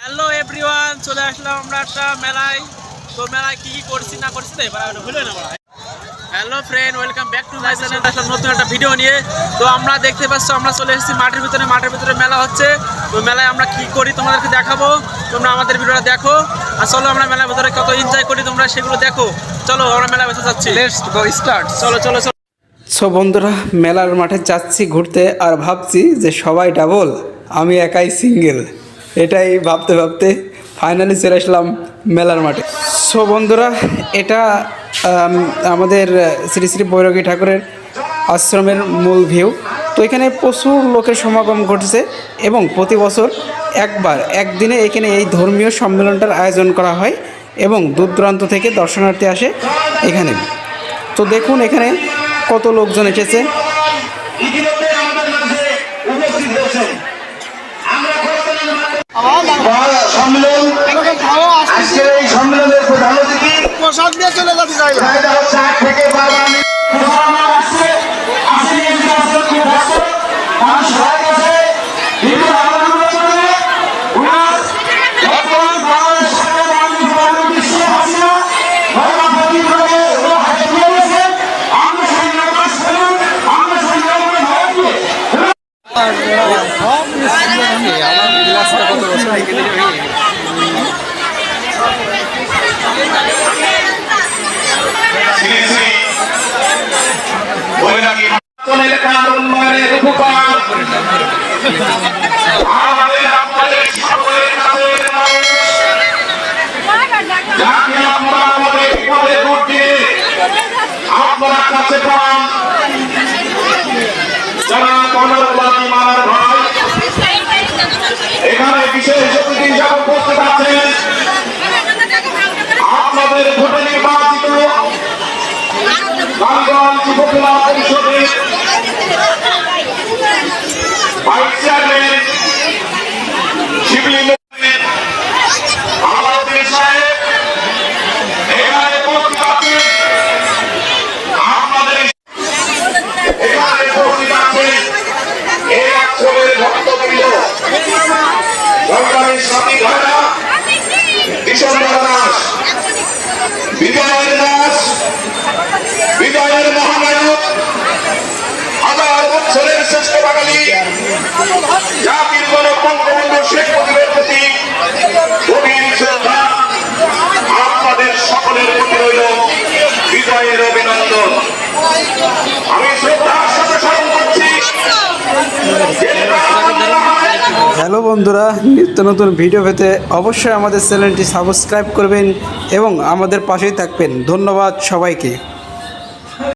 Hello everyone, চলে আসলাম আমরা একটা মেলায়। তো মেলায় কি কি করছি না করছি তো এবার ভুলে না। Hello friend, welcome back to my channel. আসলাম নতুন একটা ভিডিও নিয়ে। তো আমরা দেখতে পাচ্ছ আমরা চলে এসেছি মাঠের ভিতরে মেলা হচ্ছে। তো মেলায় আমরা কি করি তোমাদেরকে দেখাবো, তোমরা আমাদের ভিডিওটা দেখো। আর চলো আমরা মেলার ভিতরে কত এনজয় করি তোমরা সেগুলো দেখো। চলো আমরা মেলার ভিতরে যাচ্ছি, লেটস গো স্টার্ট। চলো চলো চলো। সো বন্ধুরা, মেলার মাঠে যাচ্ছি ঘুরতে আর ভাবছি যে সবাই ডাবল, আমি একাই সিঙ্গেল। এটাই ভাবতে ভাবতে ফাইনালি চলে আসলাম মেলার মাঠে। সো বন্ধুরা, এটা আমাদের শ্রী শ্রী বৈরাগী ঠাকুরের আশ্রমের মূল ভিউ। তো এখানে প্রচুর লোকের সমাগম ঘটেছে এবং প্রতি বছর একদিনে এখানে এই ধর্মীয় সম্মেলনটার আয়োজন করা হয় এবং দূর দূরান্ত থেকে দর্শনার্থী আসে এখানে। তো দেখুন এখানে কত লোকজন এসেছে। আজকের এই সম্মেলনের প্রধান অতিথি প্রসাদ নিয়ে চলে যাচ্ছে থেকে আপনারা কাছে পান যারা কনকবাদী মামার ভাই এখানে বিশেষ অতিথি হিসাবে উপস্থিত আছেন। আপনাদের ভোটে নির্বাচিত রামগঞ্জ উপজেলা পরিষদের ভাইস চেয়ারম্যান শিবলি আলাউদ্দিন সাহেব এখানে উপস্থিত আছেন। আপনাদের এখানে উপস্থিত আছেন এই আশ্রমের ভক্তবৃন্দ, সরকারের সাথী ভাইরা, ডিসেম্বর দাস, বিজয়ের দাস, বিজয়ের মহানায়ক, হাজার বছরের শ্রেষ্ঠ বাঙালি জাতির জনক বঙ্গবন্ধু শেখ মুজিবের প্রতি গভীর শ্রদ্ধা। আপনাদের সকলের প্রতি রইল বিজয়ের অভিনন্দন। আমি শ্রদ্ধার সাথে স্মরণ করছি। হ্যালো বন্ধুরা, নিত্য নতুন ভিডিও পেতে অবশ্যই আমাদের চ্যানেলটি সাবস্ক্রাইব করবেন এবং আমাদের পাশেই থাকবেন। ধন্যবাদ সবাইকে।